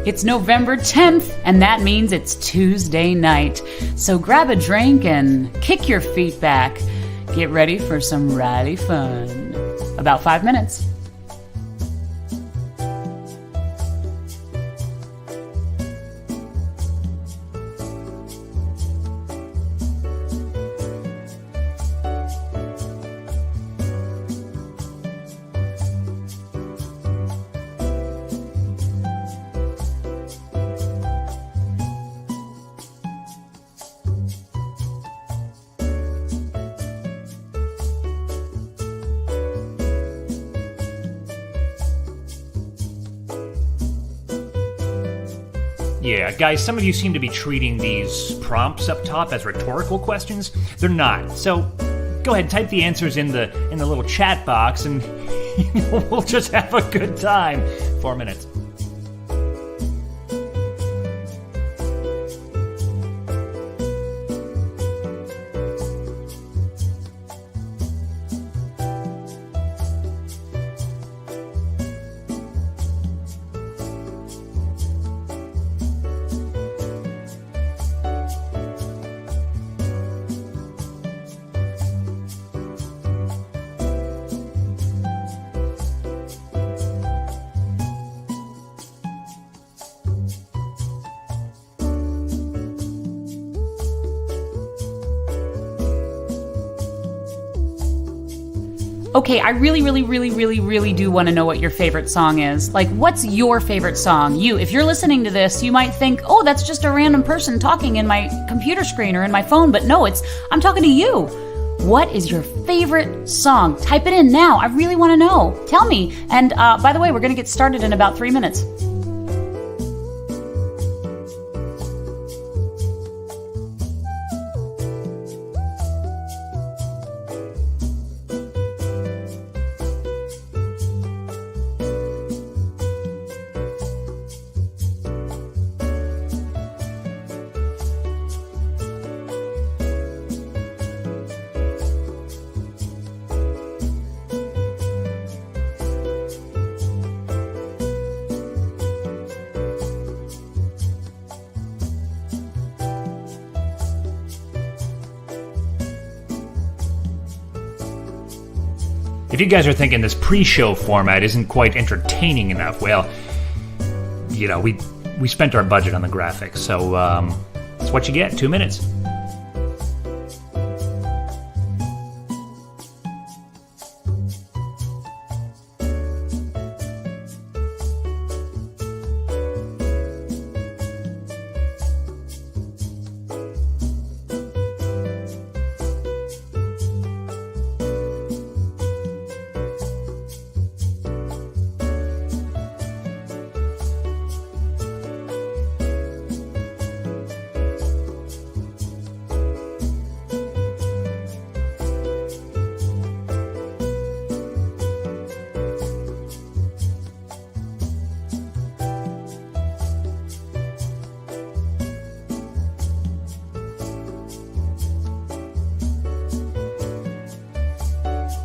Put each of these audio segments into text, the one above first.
It's November 10th, and that means it's Tuesday night. So grab a drink and kick your feet back. Get ready for some Riley fun. About 5 minutes. Yeah, guys, some of you seem to be treating these prompts up top as rhetorical questions. They're not. So go ahead, type the answers in the little chat box, and we'll just have a good time. 4 minutes. Okay, I really do want to know what your favorite song is. Like, what's your favorite song? If you're listening to this, you might think, oh, that's just a random person talking in my computer screen or in my phone, but no, I'm talking to you. What is your favorite song? Type it in now. I really want to know. Tell me. And by the way, we're going to get started in about 3 minutes. If you guys are thinking this pre-show format isn't quite entertaining enough, well, you know, we spent our budget on the graphics, so that's what you get, 2 minutes.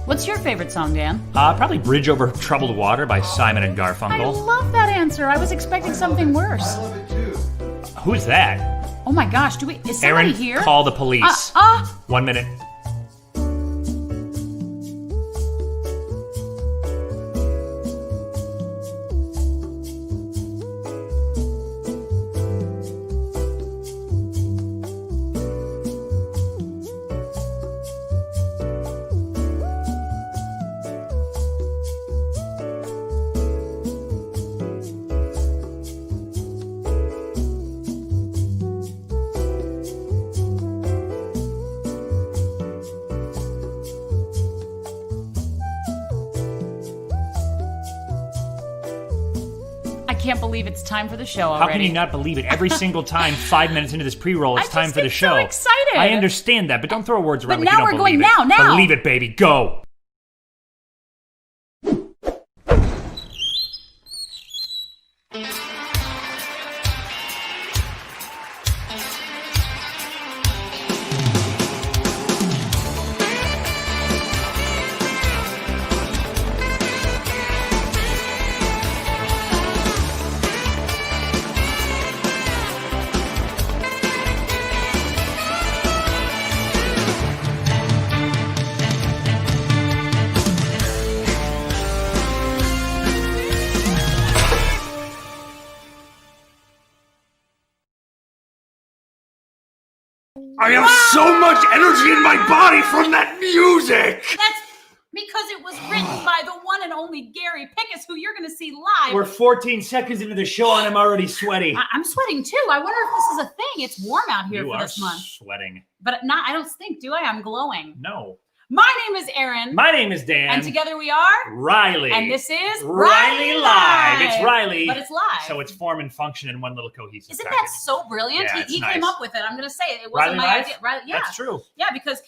What's your favorite song, Dan? Probably Bridge Over Troubled Water by Simon and I Garfunkel. love that answer. I was expecting something worse. I love it too. Who's that? Oh my gosh, is somebody Erinn, here? call the police. 1 minute. I can't believe it's time for the show already. How can you not believe it? Every single time, 5 minutes into this pre-roll, it's time for the show. I'm so excited. I understand that, but don't throw words around But like now you don't we're going believe it. now. Believe it, baby. Go. I have so much energy in my body from that music. That's because it was written by the one and only Gary Pickus, who you're going to see live. We're 14 seconds into the show and I'm already sweaty. I'm sweating too. I wonder if this is a thing. It's warm out here for this month. You are sweating. But I don't stink, do I? I'm glowing. No. My name is Erinn. My name is Dan. And together we are Riley. And this is rileyLive. It's Riley. But it's live. So it's form and function in one little cohesive Isn't package. that so brilliant? Yeah, he nice. came up with it. I'm going to say it. It wasn't my rileyLive? idea. Right? Yeah. That's true. Yeah,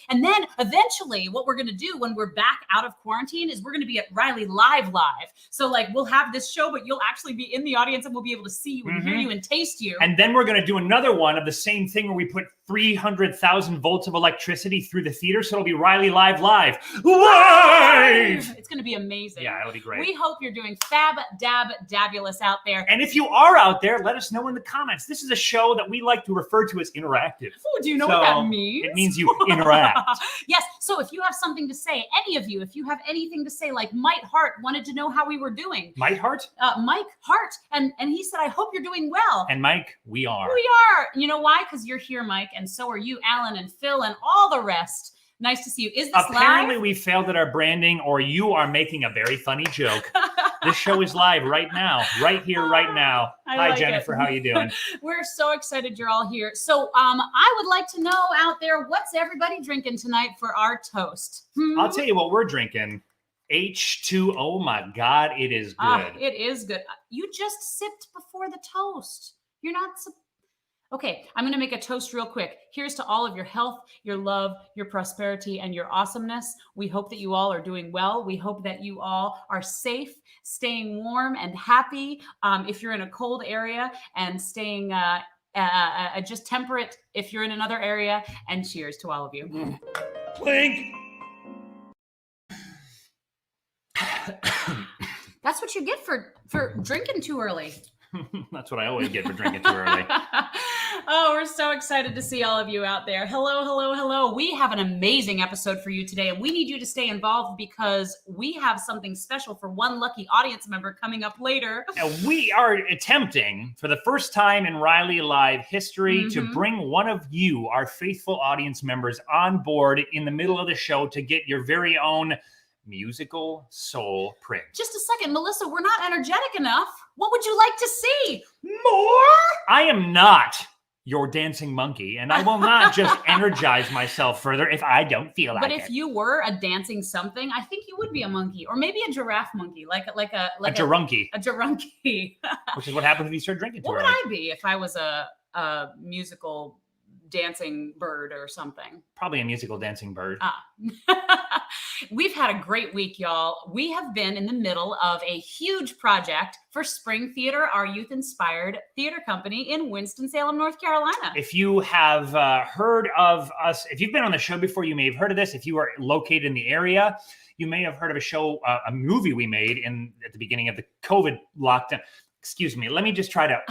and then eventually what we're going to do when we're back out of quarantine is we're going to be at rileyLive live. So like we'll have this show, but you'll actually be in the audience and we'll be able to see you and hear you and taste you. And then we're going to do another one of the same thing where we put 300,000 volts of electricity through the theater. So it'll be rileyLive live. Live! It's going to be amazing. Yeah, it'll be great. We hope you're doing fab-dab-dabulous out there. And if you are out there, let us know in the comments. This is a show that we like to refer to as interactive. Oh, do you know what that means? It means you interact. Yes. So if you have something to say, any of you, if you have anything to say, like Mike Hart wanted to know how we were doing. Mike Hart? Mike Hart. And he said, I hope you're doing well. And Mike, we are. We are. You know why? Because you're here, Mike. And so are you, Alan and Phil and all the rest. Nice to see you. Is this Apparently live? we failed at our branding, or you are making a very funny joke. This show is live right now, right here, right now. Hi, like Jennifer. it. How you doing? We're so excited you're all here. So I would like to know out there, what's everybody drinking tonight for our toast? I'll tell you what we're drinking. H2O. Oh my God, it is good. It is good. You just sipped before the toast. You're not. Okay, I'm going to make a toast real quick. Here's to all of your health, your love, your prosperity, and your awesomeness. We hope that you all are doing well. We hope that you all are safe, staying warm and happy. If you're in a cold area, and staying just temperate if you're in another area. And cheers to all of you. Clink. That's what you get for drinking too early. That's what I always get for drinking too early. Oh, we're so excited to see all of you out there. Hello, hello, hello. We have an amazing episode for you today, and we need you to stay involved because we have something special for one lucky audience member coming up later. And we are attempting for the first time in rileyLive history to bring one of you, our faithful audience members, on board in the middle of the show to get your very own musical soul print. Just a second, Melissa, we're not energetic enough. What would you like to see? More? I am not your dancing monkey, and I will not just energize myself further if I don't feel like it. But if you were a dancing something, I think you would be a monkey, or maybe a giraffe monkey, like a gerunky. A gerunky. Which is what happens when you start drinking too What early. would I be if I was a musical dancing bird or something? Probably a musical dancing bird. We've had a great week, y'all. We have been in the middle of a huge project for Spring Theater, our youth-inspired theater company in Winston-Salem, North Carolina. If you have heard of us, if you've been on the show before, you may have heard of this. If you are located in the area, you may have heard of a show, a movie we made at the beginning of the COVID lockdown. Excuse me. Let me just try to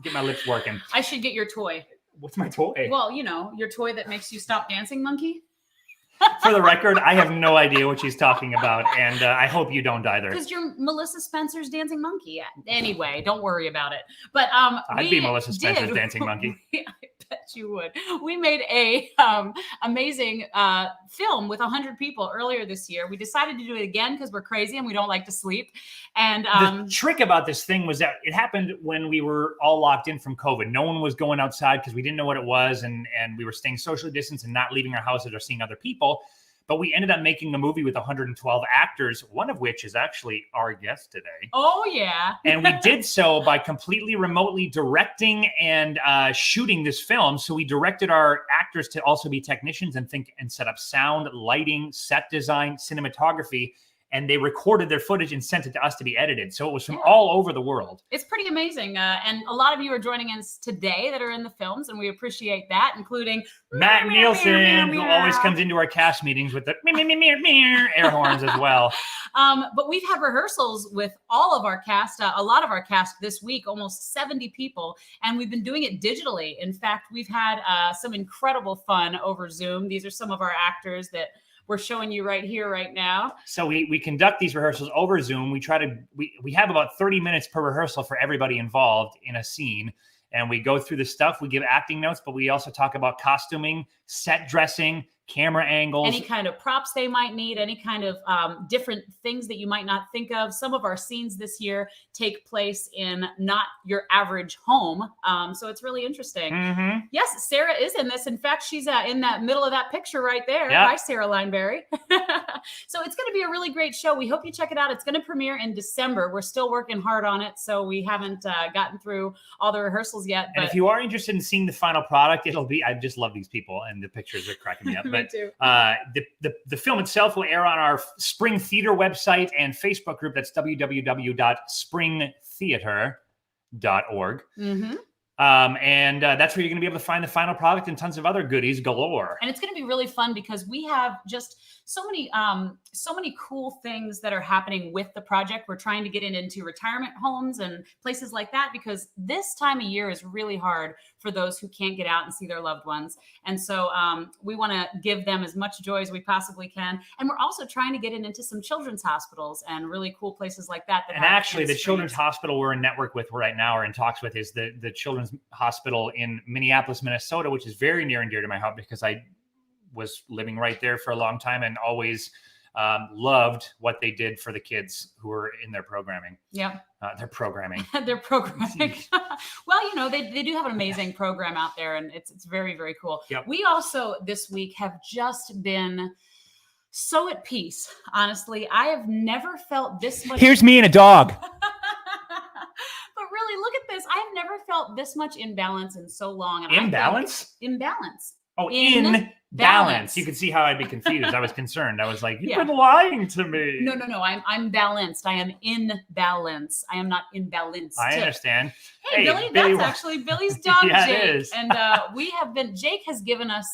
get my lips working. I should get your toy. What's my toy? Well, you know, your toy that makes you stop dancing, monkey. For the record, I have no idea what she's talking about, and I hope you don't either. Because you're Melissa Spencer's dancing monkey. Anyway, don't worry about it. But I'd be Melissa Spencer's dancing monkey. I bet you would. We made a amazing film with 100 people earlier this year. We decided to do it again because we're crazy and we don't like to sleep. And the trick about this thing was that it happened when we were all locked in from COVID. No one was going outside because we didn't know what it was, and we were staying socially distanced and not leaving our houses or seeing other people. But we ended up making a movie with 112 actors, one of which is actually our guest today. Oh, yeah. And we did so by completely remotely directing and shooting this film. So we directed our actors to also be technicians and set up sound, lighting, set design, cinematography. And they recorded their footage and sent it to us to be edited. So it was from all over the world. It's pretty amazing. And a lot of you are joining us today that are in the films, and we appreciate that, including Matt Nielsen, who always comes into our cast meetings with the air horns as well. But we've had rehearsals with all of our cast, a lot of our cast this week, almost 70 people, and we've been doing it digitally. In fact, we've had some incredible fun over Zoom. These are some of our actors that we're showing you right here, right now. So we conduct these rehearsals over Zoom. We have about 30 minutes per rehearsal for everybody involved in a scene. and we go through the stuff. We give acting notes, but we also talk about costuming, set dressing, camera angles, any kind of props they might need, any kind of different things that you might not think of. Some of our scenes this year take place in not your average home. So it's really interesting. Mm-hmm. Yes, Sarah is in this. In fact, she's in that middle of that picture right there. Yep. Hi, Sarah Lineberry. So it's going to be a really great show. We hope you check it out. It's going to premiere in December. We're still working hard on it, so we haven't gotten through all the rehearsals yet. And if you are interested in seeing the final product, it'll be, I just love these people, and the pictures are cracking me up. Me too. The film itself will air on our Spring Theater website and Facebook group. That's www.springtheater.org. Mm-hmm. And that's where you're going to be able to find the final product and tons of other goodies galore. And it's going to be really fun because we have just so many cool things that are happening with the project. We're trying to get it into retirement homes and places like that because this time of year is really hard for those who can't get out and see their loved ones. And so we want to give them as much joy as we possibly can. And we're also trying to get it into some children's hospitals and really cool places like that. And actually, the children's hospital we're in network with right now or in talks with is the Children's Hospital in Minneapolis, Minnesota, which is very near and dear to my heart because I was living right there for a long time and always loved what they did for the kids who were in their programming. Yeah. Their programming. Their programming. Well, they do have an amazing program out there, and it's very, very cool. Yep. We also this week have just been so at peace. Honestly, I have never felt this much. Here's me and a dog. But really, look at this. I've never felt this much imbalance in so long. And Imbalance? Imbalance. Oh, in balance. You can see how I'd be confused. I was concerned. I was like, you've been lying to me. No. I'm balanced. I am in balance. I am not imbalanced. I understand. Hey, Billy, that's actually Billy's dog, yeah, Jake. It is. And Jake has given us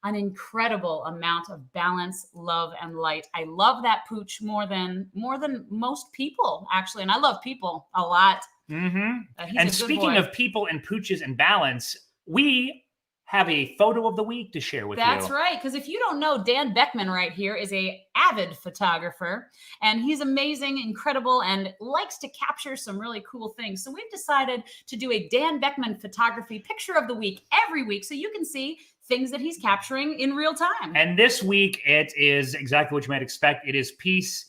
an incredible amount of balance, love, and light. I love that pooch more than most people, actually. And I love people a lot. Mm-hmm. And speaking of people and pooches and balance, we have a photo of the week to share with you. That's right. Because if you don't know, Dan Beckman right here is an avid photographer, and he's amazing, incredible, and likes to capture some really cool things. So we've decided to do a Dan Beckman photography picture of the week every week so you can see things that he's capturing in real time. And this week, it is exactly what you might expect. It is peace,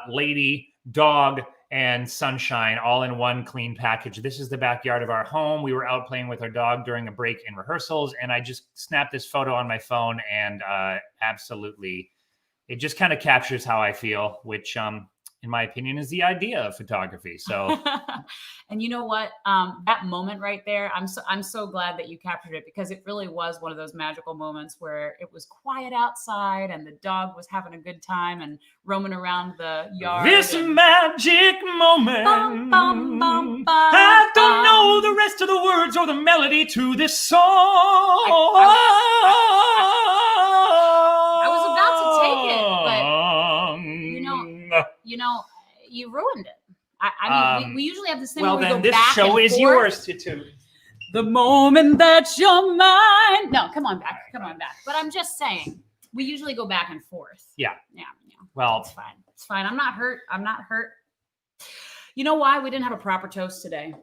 lady, dog, and sunshine all in one clean package. This is the backyard of our home. We were out playing with our dog during a break in rehearsals, and I just snapped this photo on my phone, and absolutely, it just kind of captures how I feel, which in my opinion is the idea of photography. So and you know what, that moment right there, I'm so glad that you captured it, because it really was one of those magical moments where it was quiet outside and the dog was having a good time and roaming around the yard. This magic moment, bum, bum, bum, bum, I don't know the rest of the words or the melody to this song. I was about to take it, but you ruined it. I mean, we usually have this thing where we go this back show and is forth. yours to. The moment that you're mine. No, come on back. But I'm just saying, we usually go back and forth. Yeah. Well, it's fine. It's fine. I'm not hurt. You know why? We didn't have a proper toast today.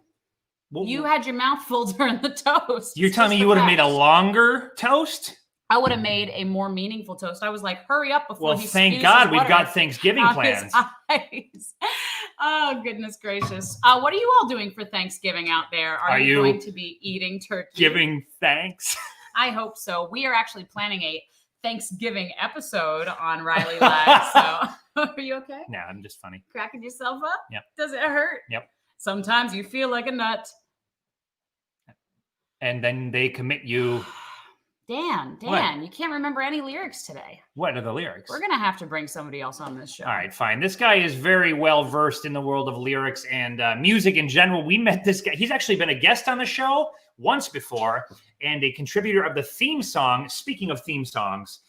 Well, you had your mouth full during the toast. You're telling me you would have made a longer toast? I would have made a more meaningful toast. I was like, hurry up before he thank God we've got Thanksgiving plans. Oh, goodness gracious. What are you all doing for Thanksgiving out there? Are you going to be eating turkey? Giving thanks? I hope so. We are actually planning a Thanksgiving episode on Riley Live. So are you okay? No, I'm just funny. Cracking yourself up? Yep. Does it hurt? Yep. Sometimes you feel like a nut. And then they commit you. Dan, you can't remember any lyrics today. What are the lyrics? We're going to have to bring somebody else on this show. All right, fine. This guy is very well versed in the world of lyrics and music in general. We met this guy. He's actually been a guest on the show once before and a contributor of the theme song. Speaking of theme songs,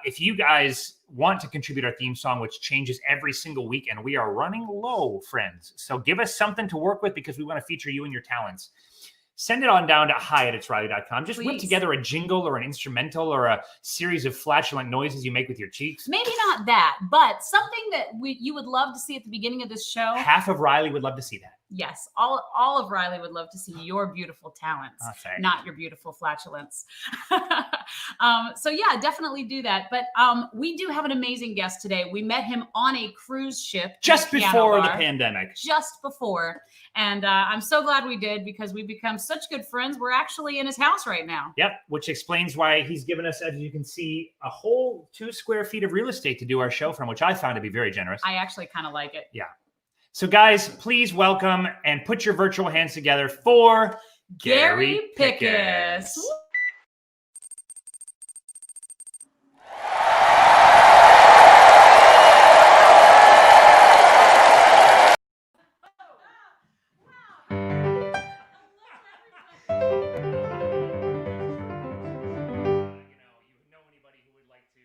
if you guys want to contribute our theme song, which changes every single week, and we are running low, friends. So give us something to work with because we want to feature you and your talents. Send it on down to hi@itsriley.com. Just whip together a jingle or an instrumental or a series of flatulent noises you make with your cheeks. Maybe not that, but something that you would love to see at the beginning of this show. Half of Riley would love to see that. Yes, all of Riley would love to see your beautiful talents, thanks. not your beautiful flatulence. So yeah, definitely do that. But we do have an amazing guest today. We met him on a cruise ship Just in a piano before the bar. pandemic. Just before. And I'm so glad we did because we've become such good friends. We're actually in his house right now. Yep, which explains why he's given us, as you can see, a whole 2 square feet of real estate to do our show from, which I found to be very generous. I actually kind of like it. Yeah. So guys, please welcome and put your virtual hands together for Gary Pickus. Anybody who would like to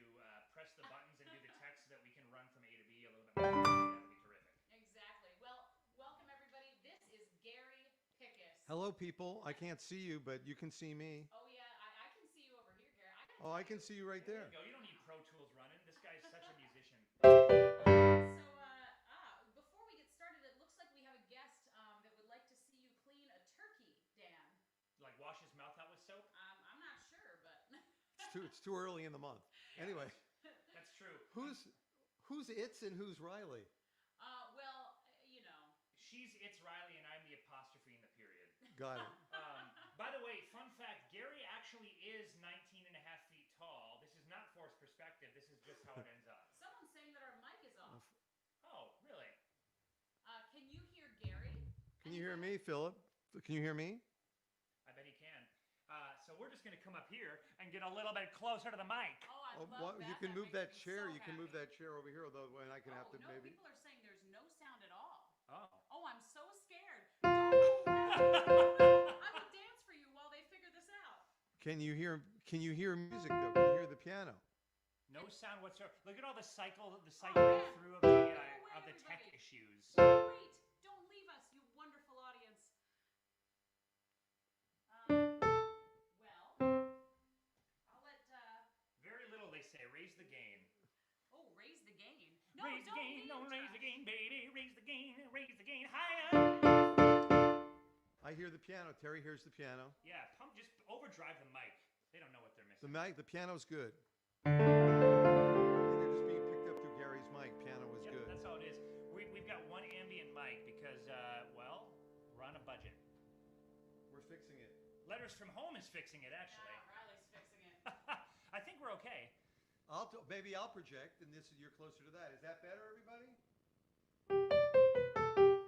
press the buttons and do the text so that we can run from A to B a little bit more, that would be terrific. Exactly. Well, welcome everybody. This is Gary Pickus. Hello, people. I can't see you, but you can see me. Oh yeah, I can see you over here, Gary. Oh, I can see you right there. There you go. You don't need Pro Tools running. This guy's such a musician. Before we get started, it looks like we have a guest that would like to see you clean a turkey, Dan. Like wash his mouth out with soap? I'm not sure, but It's too early in the month. Anyway, That's true. who's It's and who's Riley? well, you know. It's Riley and I'm the apostrophe in the period. Got it. By the way, fun fact, Gary actually is 19 and a half feet tall. This is not forced perspective. This is just how it ends up. Someone's saying that our mic is off. Oh, really? Can you hear Gary? Can you hear me, Philip? Can you hear me? I bet he can. So we're just going to come up here and get a little bit closer to the mic. Oh, I Oh, love that. you can move that makes me chair. so You can move happy. that chair over here, though, and I can have to No, maybe. people are saying there's no sound at all. Oh. Oh, I'm so scared. I will dance for you while they figure this out. Can you hear music though? Can you hear the piano? No sound whatsoever. Look at all the cycling man. through of the tech everybody. issues. Wait, don't leave us, you wonderful audience. I'll let. Very little, they say. Raise the gain. Oh, raise the gain. No, Raise the don't gain, leave, don't raise the Josh. gain, baby. Raise the gain higher. I hear the piano. Terry hears the piano. Yeah, just overdrive the mic. They don't know what they're missing. The piano's good. They're just being picked up through Gary's mic. Piano was good. That's how it is. We've got one ambient mic because, we're on a budget. We're fixing it. Letters from Home is fixing it, actually. Yeah, Riley's fixing it. I think we're okay. Maybe I'll project, and you're closer to that. Is that better, everybody? Can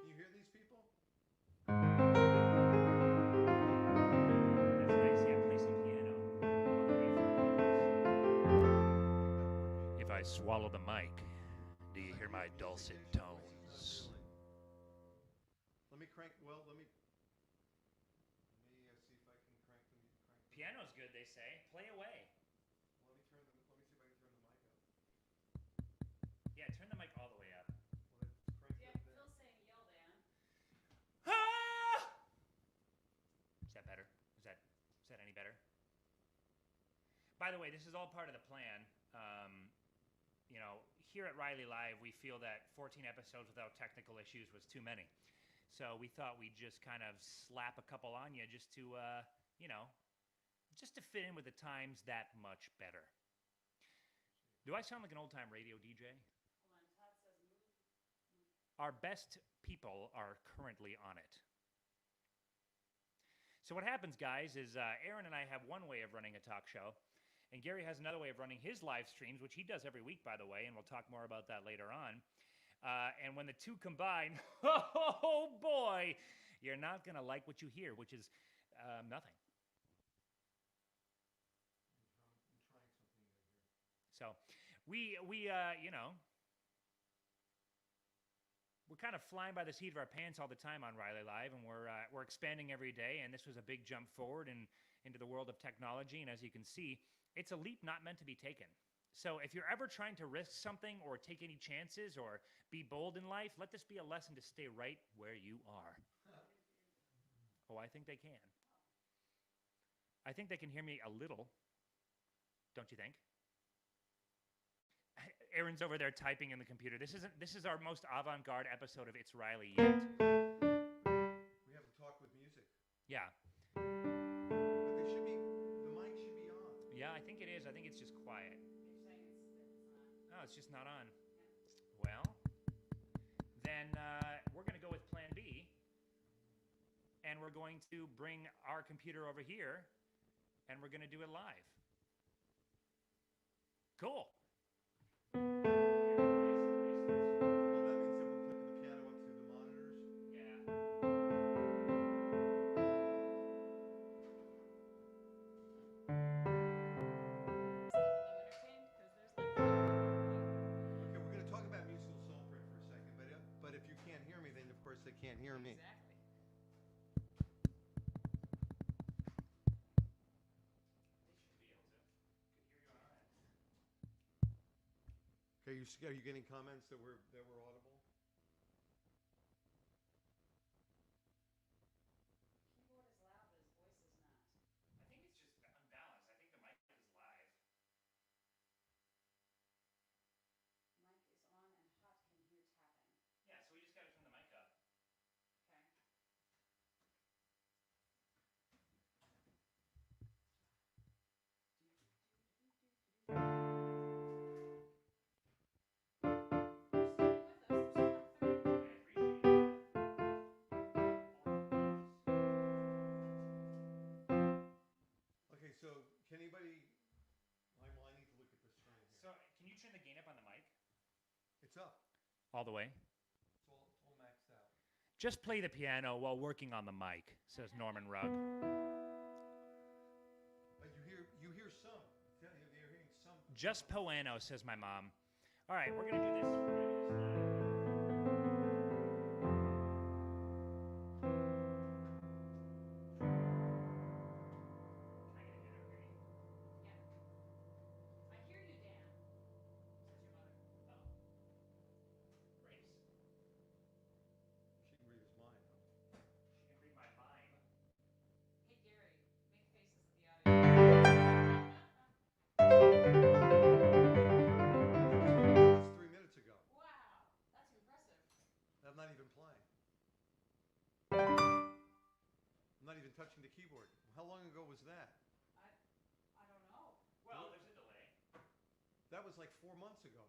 you hear these people? That's nice. Yeah, play some piano. If I swallow the mic, do you hear my dulcet tones? Let me crank. Well, let me see if I can crank them. Piano's good, they say. Play away. Let me see if I can turn the mic up. Yeah, turn the mic all the way up. Well, let's crank Yeah, it up Phil's saying yell, Dan. Is that better? Is that any better? By the way, this is all part of the plan. Here at rileyLive, we feel that 14 episodes without technical issues was too many. So we thought we'd just kind of slap a couple on you just to, just to fit in with the times that much better. Do I sound like an old-time radio DJ? Hold on, Todd says move. Our best people are currently on it. So what happens, guys, is Erinn and I have one way of running a talk show, and Gary has another way of running his live streams, which he does every week, by the way, and we'll talk more about that later on. And when the two combine, oh boy, you're not going to like what you hear, which is nothing. So we're kind of flying by the seat of our pants all the time on rileyLive, and we're expanding every day, and this was a big jump forward into the world of technology, and as you can see, it's a leap not meant to be taken. So if you're ever trying to risk something or take any chances or be bold in life, let this be a lesson to stay right where you are. Oh, I think they can. I think they can hear me a little. Don't you think? Erin's over there typing in the computer. This is our most avant-garde episode of It's Riley yet. Yeah. But they should be, the mic should be on. Yeah, I think it is. I think it's just quiet. You're saying it's not. No, it's just not on. Well, then we're going to go with plan B. And we're going to bring our computer over here. And we're going to do it live. Cool. Well, that means that we're flipping the piano up through the monitors. Yeah. Okay, we're going to talk about musical soul print for a second, but if you can't hear me, then of course they can't hear me. Exactly. Okay, are you getting comments that we're audible? Keyboard is loud, but his voice is not. I think it's just unbalanced. I think the mic is live. Mic is on and hot can hear tapping. Yeah, so we just got to turn the mic up. Okay. Okay, so can anybody? I need to look at the screen here. So can you turn the gain up on the mic? It's up. All the way. It's all maxed out. Just play the piano while working on the mic, says Norman Rugg. But you hear some. You're hearing some. Just piano, says my mom. All right, we're going to do this. We're going to do this live. I hear you, Dan. Says your mother. Oh. Grace? She can read his mind. She can read my mind. Hey, Gary, make faces at the audience. That's 3 minutes ago. Wow, that's impressive. I'm not even playing. I'm not even touching the keyboard. How long ago was that? I don't know. Well, there's a delay. That was like 4 months ago.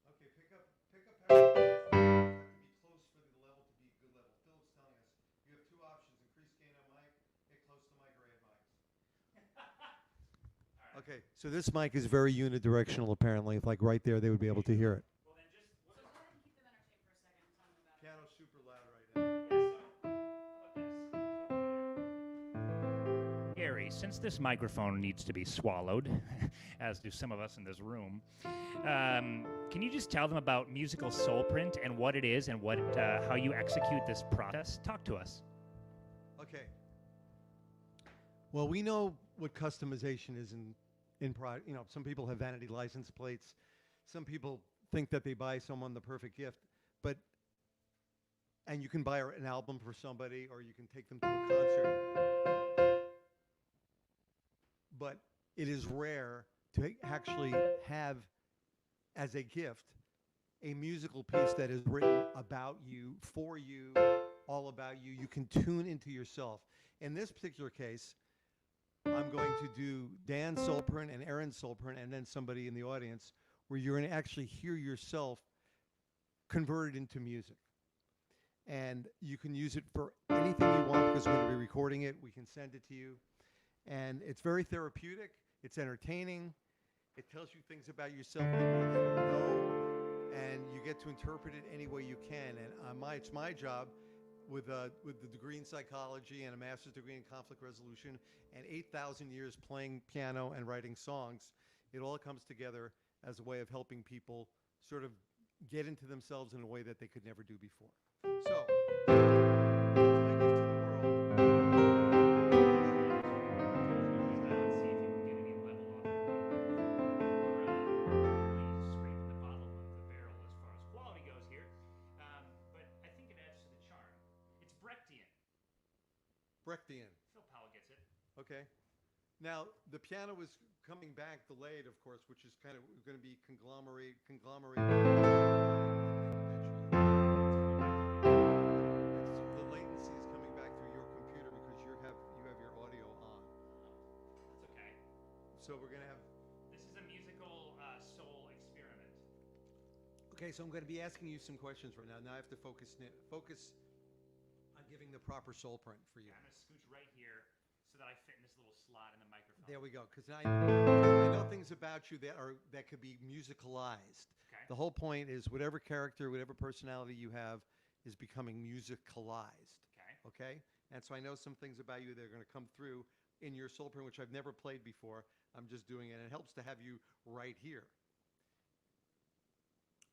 Okay, pick up. Have to be close for the level to be good level. Philip's telling us you have two options: increase gain on mic, get close to mic, or add mics. Okay, so this mic is very unidirectional. Apparently, if like right there, they would be able to hear it. Well, then just... So go ahead and keep them entertained for a second and tell them about it. Piano's super loud right now. Gary, since this microphone needs to be swallowed, as do some of us in this room, can you just tell them about musical soul print and what it is and what how you execute this process? Talk to us. Okay. Well, we know what customization is some people have vanity license plates. Some people think that they buy someone the perfect gift, and you can buy an album for somebody or you can take them to a concert. But it is rare to actually have as a gift a musical piece that is written about you, for you, all about you. You can tune into yourself. In this particular case, I'm going to do Dan's soul print and Erinn's soul print and then somebody in the audience where you're going to actually hear yourself converted into music. And you can use it for anything you want because we're going to be recording it. We can send it to you. And it's very therapeutic. It's entertaining. It tells you things about yourself that you didn't know. And you get to interpret it any way you can. And it's my job with the degree in psychology and a master's degree in conflict resolution and 8,000 years playing piano and writing songs. It all comes together as a way of helping people sort of get into themselves in a way that they could never do before. So, Brechtian. Phil Powell gets it. Okay. Now, the piano is coming back delayed, of course, which is kind of going to be conglomerated. It's So we're gonna have. This is a musical soul experiment. Okay, so I'm going to be asking you some questions right now. Now I have to focus on giving the proper soul print for you. I'm gonna scooch right here so that I fit in this little slot in the microphone. There we go. Because I know things about you that could be musicalized. Okay. The whole point is whatever character, whatever personality you have is becoming musicalized. Okay. And so I know some things about you that are going to come through in your soul print, which I've never played before. I'm just doing it. And it helps to have you right here.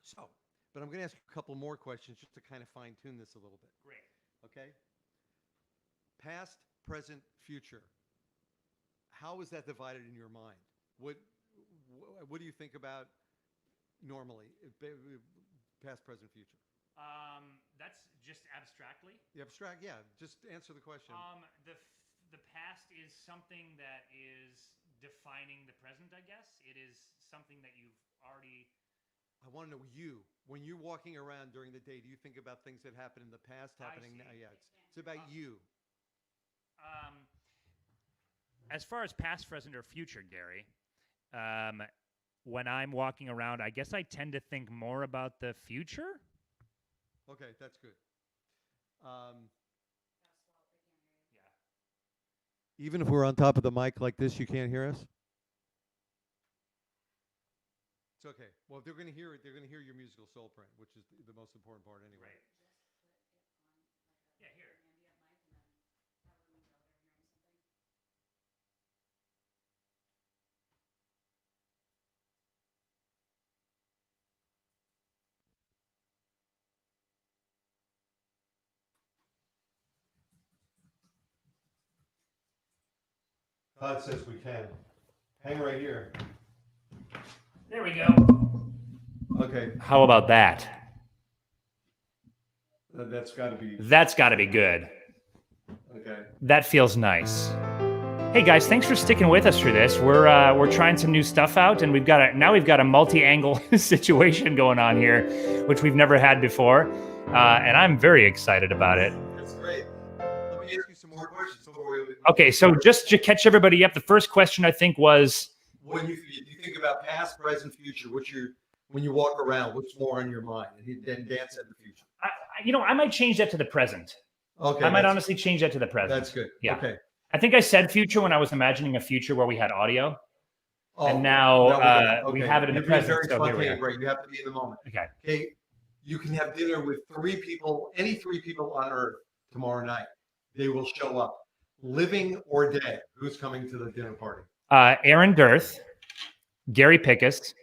So, but I'm going to ask you a couple more questions just to kind of fine tune this a little bit. Great. Okay. Past, present, future. How is that divided in your mind? What do you think about normally? Past, present, future. That's just abstractly. The abstract, yeah. Just answer the question. The past is something that is defining the present, I guess. It is something that you've already. I want to know you. When you're walking around during the day, do you think about things that happened in the past happening now? Yeah, it's about you. As far as past, present, or future, Gary, when I'm walking around, I guess I tend to think more about the future. Okay, that's good. Yeah. Even if we're on top of the mic like this, you can't hear us? It's okay. Well, if they're going to hear it, they're going to hear your musical soul print, which is the most important part anyway. Right. Yeah, here. Todd says we can. Hang right here. There we go. Okay. How about that? That's got to be. That's got to be good. Okay. That feels nice. Hey guys, thanks for sticking with us through this. We're trying some new stuff out, and we've got a multi-angle situation going on here, which we've never had before, and I'm very excited about it. That's great. Let me ask you some more questions before we. Okay, so just to catch everybody up, the first question I think was, When you think about past, present, future, when you walk around, what's more on your mind? And then Dan said the future. I might change that to the present. Okay. I might honestly change that to the present. That's good. Yeah. Okay. I think I said future when I was imagining a future where we had audio. Oh, And now okay. we have it in the You're being present. very So here we spontaneous, are. right? You have to be in the moment. Okay. Okay. You can have dinner with three people, any three people on Earth tomorrow night. They will show up, living or dead. Who's coming to the dinner party? Aaron Dirth, Gary Pickus,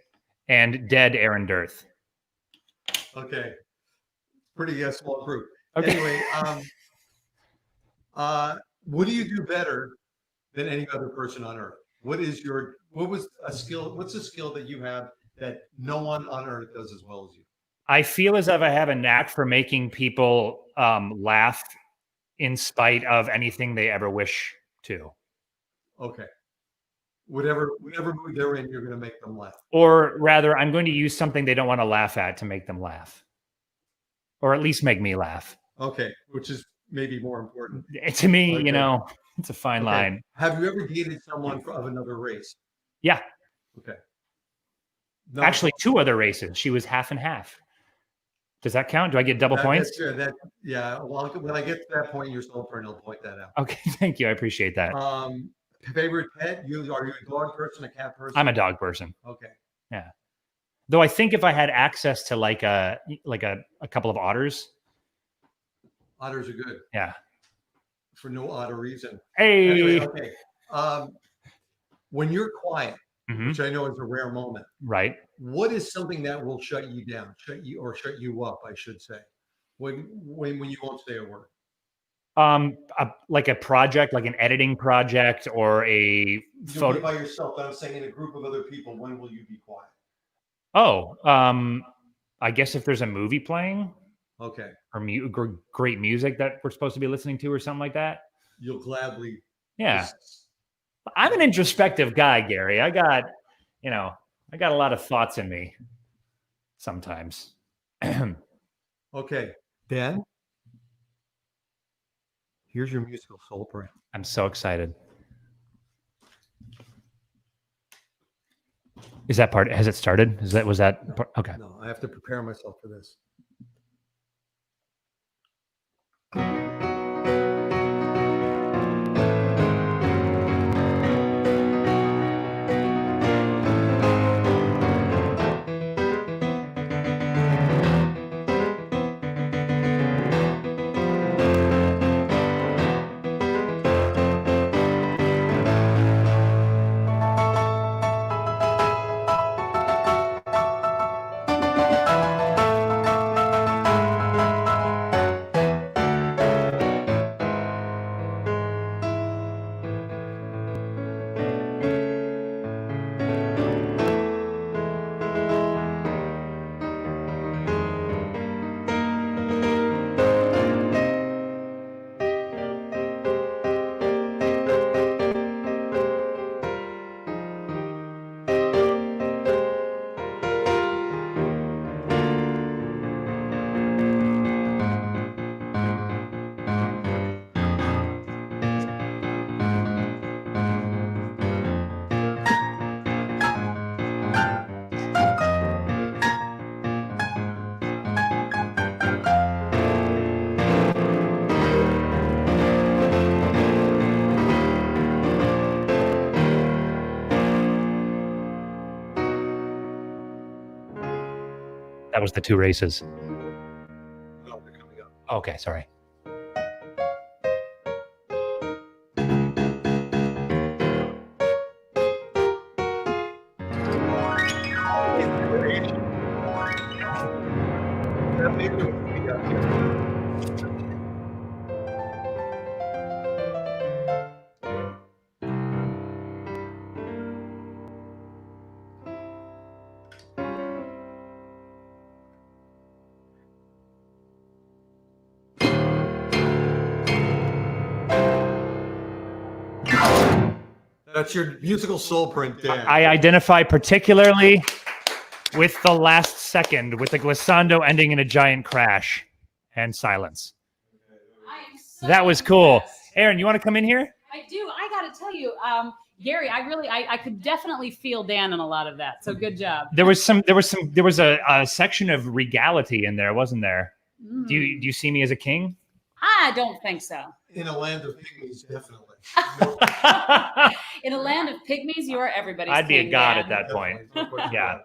and dead Aaron Dirth. Okay. Pretty small group. Okay. Anyway, what do you do better than any other person on Earth? What's a skill that you have that no one on Earth does as well as you? I feel as if I have a knack for making people laugh in spite of anything they ever wish to. Okay. Whatever mood they're in, you're going to make them laugh. Or rather, I'm going to use something they don't want to laugh at to make them laugh. Or at least make me laugh. Okay, which is maybe more important. To me, Okay. it's a fine Okay. line. Have you ever dated someone of another race? Yeah. Okay. No, Actually, two other races. She was half and half. Does that count? Do I get double points? That's good. Yeah. Well, when I get to that point, your soul print will point that out. Okay, thank you. I appreciate that. Favorite pet? Are you a dog person, a cat person? I'm a dog person. Okay. Yeah. Though I think if I had access to like a couple of otters. Otters are good. Yeah. For no otter reason. Hey. Anyway, okay. When you're quiet, Mhm. which I know is a rare moment, Right. what is something that will shut you down, shut you up, I should say, when you won't say a word? Like a project, like an editing project or a You'll be by yourself, but I'm saying in a group of other people, when will you be quiet? Oh, I guess if there's a movie playing. Okay. Or great music that we're supposed to be listening to or something like that. You'll gladly. Yeah. I'm an introspective guy, Gary. I got a lot of thoughts in me sometimes. Okay. Dan, here's your musical soul print. I'm so excited. Is that part? Has it started? Was that part? Okay. No, I have to prepare myself for this. That was the 2 races. No, they're coming up. Okay, sorry. That's your musical soul print, Dan. I identify particularly with the last second, with the glissando ending in a giant crash and silence. That was cool. Erinn, you want to come in here? I do. I got to tell you, Gary, I could definitely feel Dan in a lot of that. So good job. There was a section of regality in there, wasn't there? Do you see me as a king? I don't think so. In a land of pygmies, definitely. In a land of pygmies, you are everybody's I'd be a king, god Dan. at that point. Definitely. Yeah.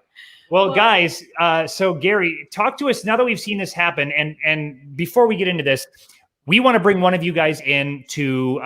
Well, guys, so Gary, talk to us now that we've seen this happen. And before we get into this, we want to bring one of you guys in to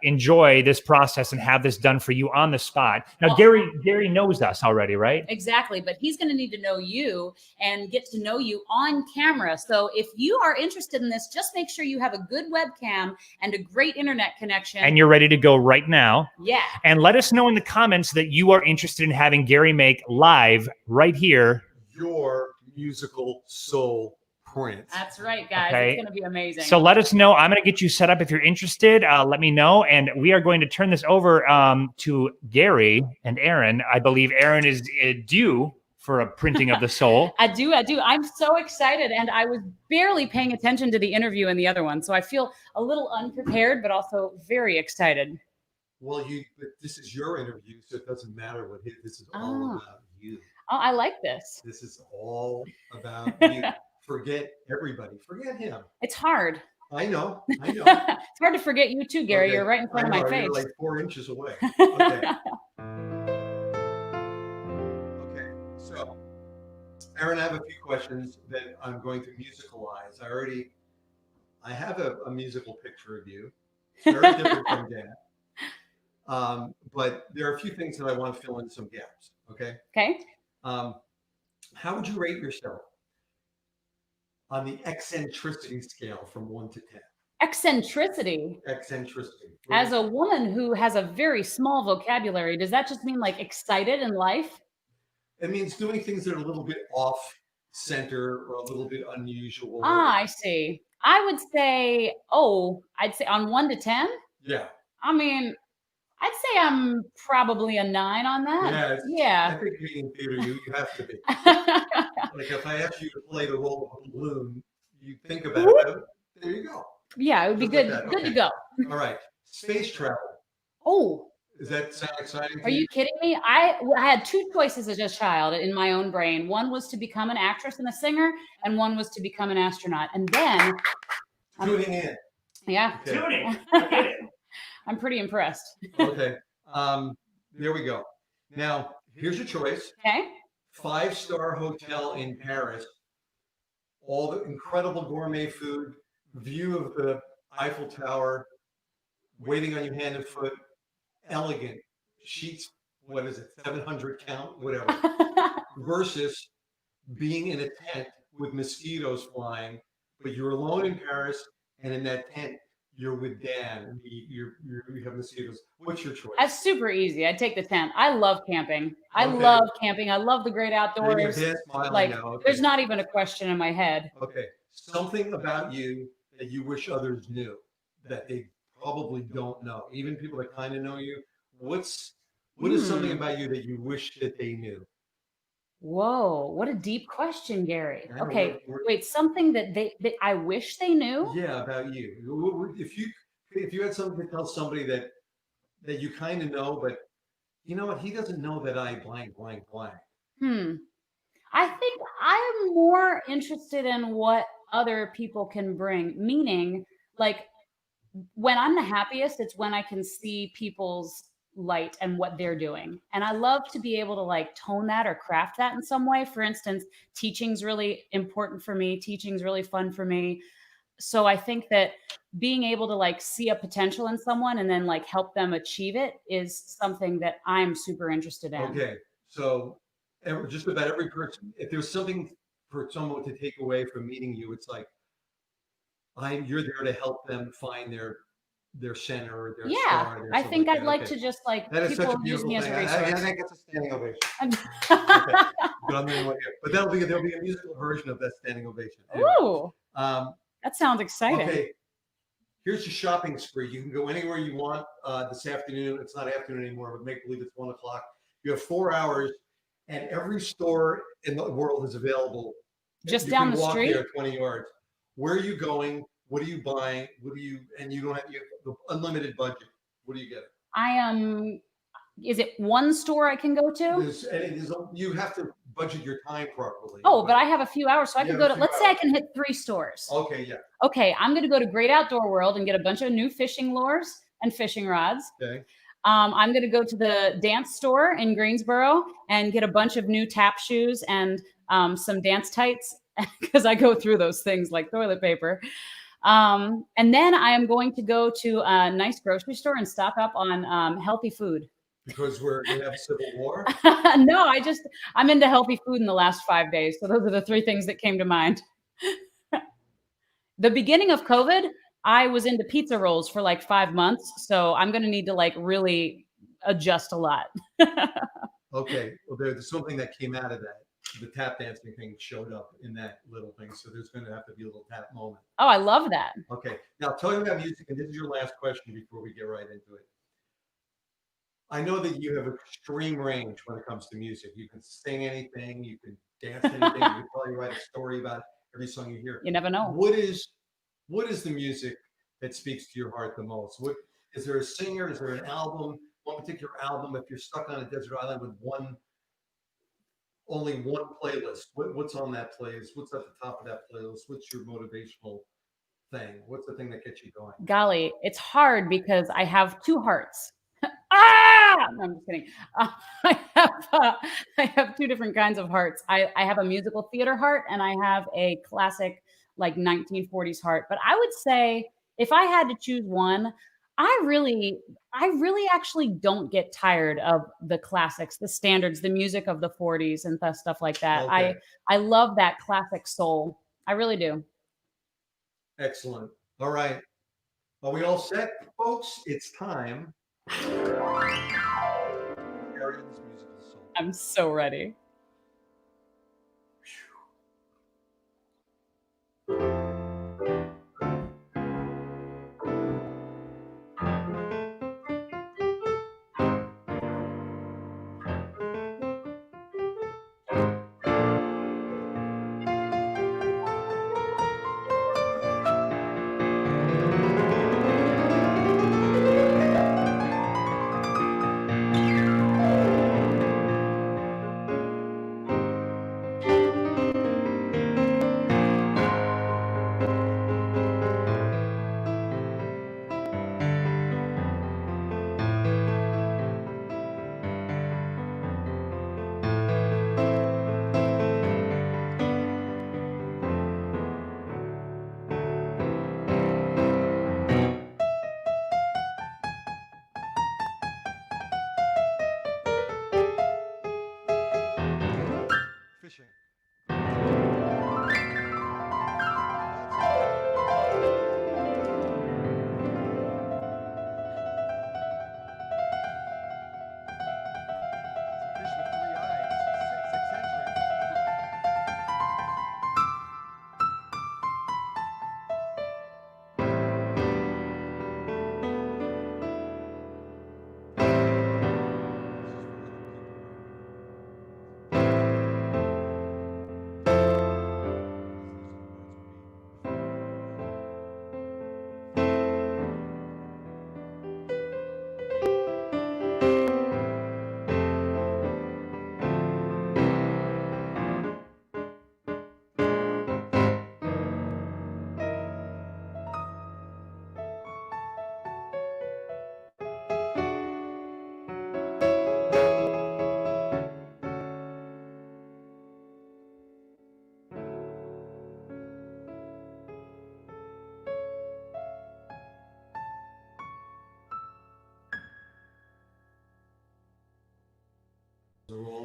enjoy this process and have this done for you on the spot. Now, Gary knows us already, right? Exactly, but he's going to need to know you and get to know you on camera. So if you are interested in this, just make sure you have a good webcam and a great internet connection. And you're ready to go right now. Yeah. And let us know in the comments that you are interested in having Gary make live right here. Your musical soul print. That's right, guys. Okay. It's going to be amazing. So let us know. I'm going to get you set up if you're interested. Let me know. And we are going to turn this over to Gary and Erinn. I believe Erinn is due for a printing of the soul. I do. I'm so excited. And I was barely paying attention to the interview in the other one. So I feel a little unprepared, but also very excited. Well, but this is your interview, so it doesn't matter what this is all about you. Oh, I like this. This is all about you. Forget everybody. Forget him. It's hard. I know. It's hard to forget you too, Gary. Okay. You're right in front of my face. You're like 4 inches away. Okay. Okay. So, Erinn, I have a few questions that I'm going to musicalize. I have a musical picture of you. It's very different from Dan. But there are a few things that I want to fill in some gaps. Okay. Okay. How would you rate yourself on the eccentricity scale from 1 to 10? Eccentricity. Eccentricity. As a woman who has a very small vocabulary, does that just mean like excited in life? It means doing things that are a little bit off center or a little bit unusual. Ah, I see. I would say, I'd say on 1 to 10. Yeah. I mean, I'd say I'm probably a 9 on that. Yeah. I think being in theater, you have to be. Like if I ask you to play the role of a balloon, you think about it. There you go. Yeah, it would be good. Good to go. All right. Space travel. Oh, Does that sound exciting to Are you kidding me? I had two choices as a child in my own brain. One was to become an actress and a singer, and one was to become an astronaut. And then, Tuning in. yeah, Okay. Tuning. I get it. I'm pretty impressed. Okay. There we go. Now, here's your choice. Okay. 5-star hotel in Paris. All the incredible gourmet food, view of the Eiffel Tower, waiting on you hand and foot, elegant sheets. What is it? 700 count, whatever. Versus being in a tent with mosquitoes flying, but you're alone in Paris, and in that tent you're with Dan. You have mosquitoes. What's your choice? That's super easy. I take the tent. I love camping. I Okay. love camping. I love the great Shaking your outdoors. head, smiling Like, now. Okay. there's not even a question in my head. Okay. Something about you that you wish others knew that they probably don't know. Even people that kind of know you. What is something about you that you wish that they knew? Whoa, what a deep question, Gary. I know, Okay, we're- wait, something that I wish they knew? Yeah, about you. If you had something to tell somebody that you kind of know, but you know what, he doesn't know that I blank blank blank. I think I'm more interested in what other people can bring, meaning like when I'm the happiest, it's when I can see people's light and what they're doing. And I love to be able to like tone that or craft that in some way. For instance, teaching's really important for me. Teaching's really fun for me. So I think that being able to like see a potential in someone and then like help them achieve it is something that I'm super interested in. Okay, so just about every person, if there's something for someone to take away from meeting you, it's like you're there to help them find their center or their star. I think I'd like to just like that is such a people use beautiful me as thing. a I resource. think it's a standing ovation. Okay. But I'm gonna but there'll be a musical version of that standing ovation. Anyway, Ooh, that sounds exciting. okay, here's your shopping spree. You can go anywhere you want this afternoon. It's not afternoon anymore, but make believe it's 1 o'clock. You have 4 hours, and every store in the world is available. Just You down can the walk street? there 20 yards. Where are you going? What are you buying? And you have the unlimited budget. What do you get? Is it one store I can go to? You have to budget your time properly. Oh, but I have a few hours, so I You can have go a to, few let's say I hours. can hit 3 stores. Okay, yeah. Okay, I'm going to go to Great Outdoor World and get a bunch of new fishing lures and fishing rods. Okay. I'm going to go to the dance store in Greensboro and get a bunch of new tap shoes and some dance tights because I go through those things like toilet paper. And then I am going to go to a nice grocery store and stock up on healthy food. Because we're going to have civil war? No, I'm into healthy food in the last 5 days. So those are the 3 things that came to mind. The beginning of COVID, I was into pizza rolls for like 5 months. So I'm going to need to like really adjust a lot. Okay. Well, there's something that came out of that. The tap dancing thing showed up in that little thing. So there's going to have to be a little tap moment. Oh, I love that. Okay. Now, tell me about music. And this is your last question before we get right into it. I know that you have extreme range when it comes to music. You can sing anything. You can dance anything. You can probably write a story about every song you hear. You never know. What is the music that speaks to your heart the most? What is there a singer? Is there an album? One particular album? If you're stuck on a desert island with only one playlist, what's on that playlist? What's at the top of that playlist? What's your motivational thing? What's the thing that gets you going? Golly, it's hard because I have 2 hearts. Ah! No, I'm just kidding. I have 2 different kinds of hearts. I have a musical theater heart and I have a classic like 1940s heart. But I would say if I had to choose one, I really actually don't get tired of the classics, the standards, the music of the 40s and stuff like that. Okay. I love that classic soul. I really do. Excellent. All right. Are we all set, folks? It's time. Erind's musical soul. I'm so ready.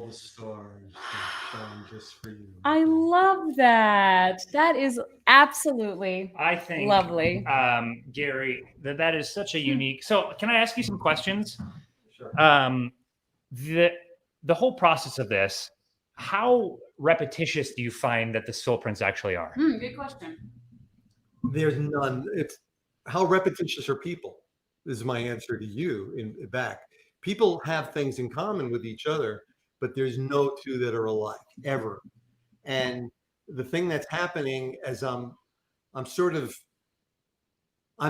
the stars shine just for you. I love that. That is absolutely I think, lovely. Gary, that is such a unique. So, can I ask you some questions? Sure. The whole process of this, how repetitious do you find that the soul prints actually are? Good question. There's none. It's how repetitious are people is my answer to you in back. People have things in common with each other, but there's no two that are alike ever. And the thing that's happening as I'm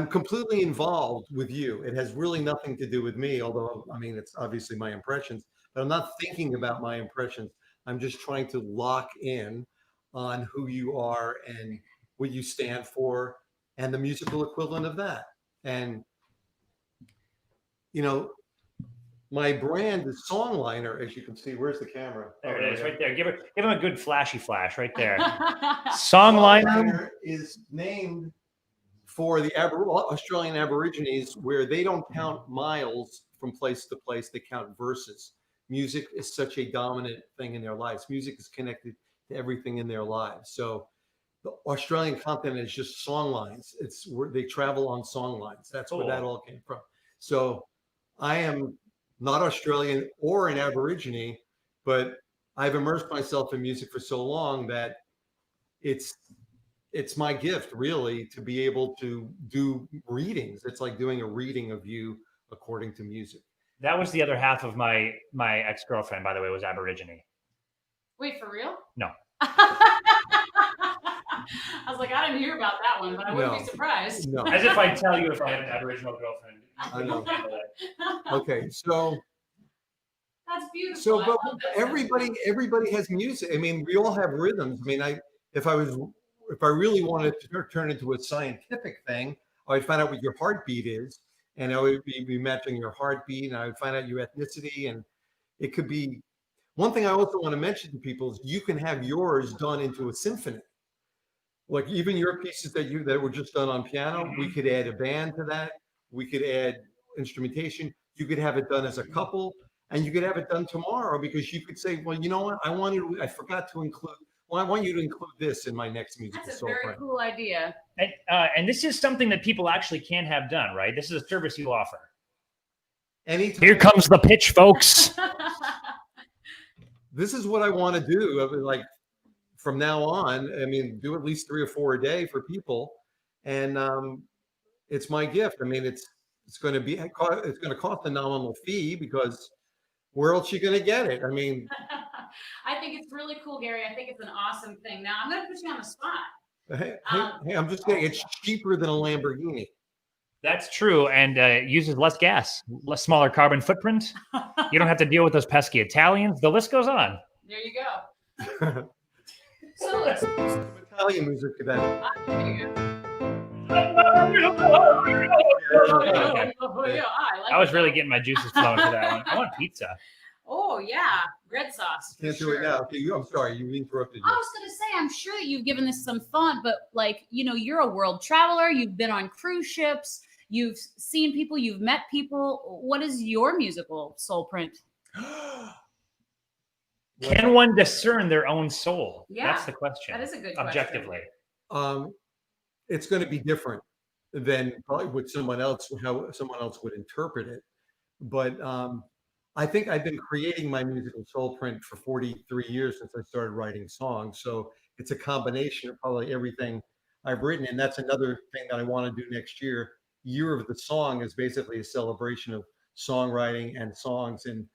completely involved with you. It has really nothing to do with me, although I mean it's obviously my impressions, but I'm not thinking about my impressions. I'm just trying to lock in on who you are and what you stand for and the musical equivalent of that. And you know, my brand is Songliner, as you can see. Where's the camera? There it is, yeah. right there. Give him a good flashy flash right there. Songliner. Songliner is named for the Australian Aborigines, where they don't count miles from place to place, they count verses. Music is such a dominant thing in their lives. Music is connected to everything in their lives. So the Australian continent is just song lines. It's where they travel on song lines. That's where that all came from. So I am not Australian or an Aborigine, but I've immersed myself in music for so long that it's my gift, really, to be able to do readings. It's like doing a reading of you according to music. That was the other half of my ex-girlfriend, by the way, was Aborigine. Wait, for real? No. I was like, I didn't hear about that one, but I wouldn't be surprised. No. As if I'd tell you if I had an Aboriginal girlfriend. I know. Okay, so That's beautiful. so I but love that. everybody has music. I mean, we all have rhythms. I mean, if I really wanted to turn into a scientific thing, I would find out what your heartbeat is, and I would be matching your heartbeat, and I would find out your ethnicity, and it could be. One thing I also want to mention to people is you can have yours done into a symphony. Like even your pieces that were just done on piano, we could add a band to that. We could add instrumentation. You could have it done as a couple, and you could have it done tomorrow because you could say, well, you know what? I forgot to include. Well, I want you to include this in my next musical That's a soul very print. cool idea. And this is something that people actually can have done, right? This is a service you offer. Anytime. Here comes the pitch, folks. This is what I want to do. I mean, like from now on, I mean, do at least 3 or 4 a day for people, and it's my gift. I mean, it's going to cost a nominal fee because where else are you going to get it? I mean, I think it's really cool, Gary. I think it's an awesome thing. Now I'm going to put you on the spot. hey, I'm just saying it's cheaper than a Lamborghini. That's true, and uses less gas, smaller carbon footprint. You don't have to deal with those pesky Italians. The list goes on. There you go. So it's Italian music to that. I was really getting my juices flowing for that one. I want pizza. Oh yeah, red sauce. Can't do it now. Okay, I'm sorry, you interrupted I me. was gonna say, I'm sure that you've given this some thought, but like, you're a world traveler. You've been on cruise ships. You've seen people. You've met people. What is your musical soul print? Can one discern their own soul? Yeah, that's the question. That is a good question. Objectively. It's going to be different than probably what how someone else would interpret it. But I think I've been creating my musical soul print for 43 years since I started writing songs. So it's a combination of probably everything I've written. And that's another thing that I want to do next year. Year of the Song is basically a celebration of songwriting and songs. And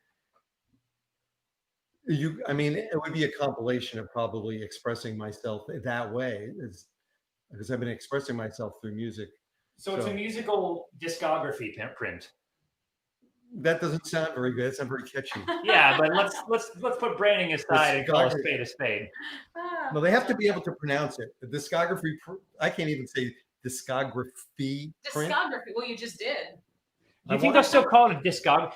I mean, it would be a compilation of probably expressing myself that way, because I've been expressing myself through music. So it's a musical discography print. That doesn't sound very good. It's not very catchy. Yeah, but let's put branding aside and call a spade a spade. No, they have to be able to pronounce it. The discography. I can't even say discography. Print. Discography. Well, you just did. Do you think they'll still call it a discography?